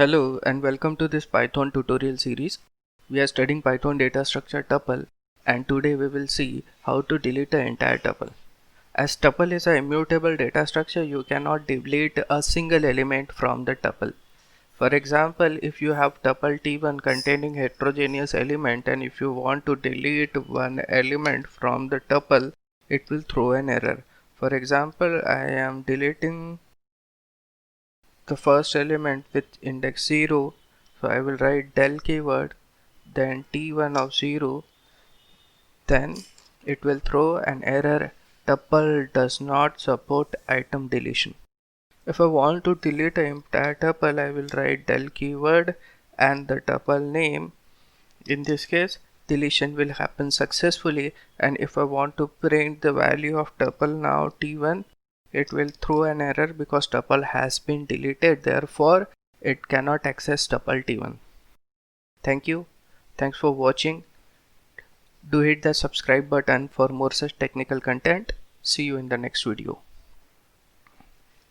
Hello and welcome to this Python tutorial series. We are studying Python data structure tuple, and today we will see how to delete an entire tuple. As tuple is an immutable data structure, you cannot delete a single element from the tuple. For example, if you have tuple t1 containing heterogeneous element and if you want to delete one element from the tuple, it will throw an error. For example, I am deleting the first element with index 0, so I will write del keyword then t1 of 0, then it will throw an error tuple does not support item deletion. If I want to delete an entire tuple, I will write del keyword and the tuple name. In this case, deletion will happen successfully, and if I want to print the value of tuple now t1, it will throw an error because tuple has been deleted, therefore it cannot access tuple t1. Thank you. Thanks for watching. Do hit the subscribe button for more such technical content. See you in the next video.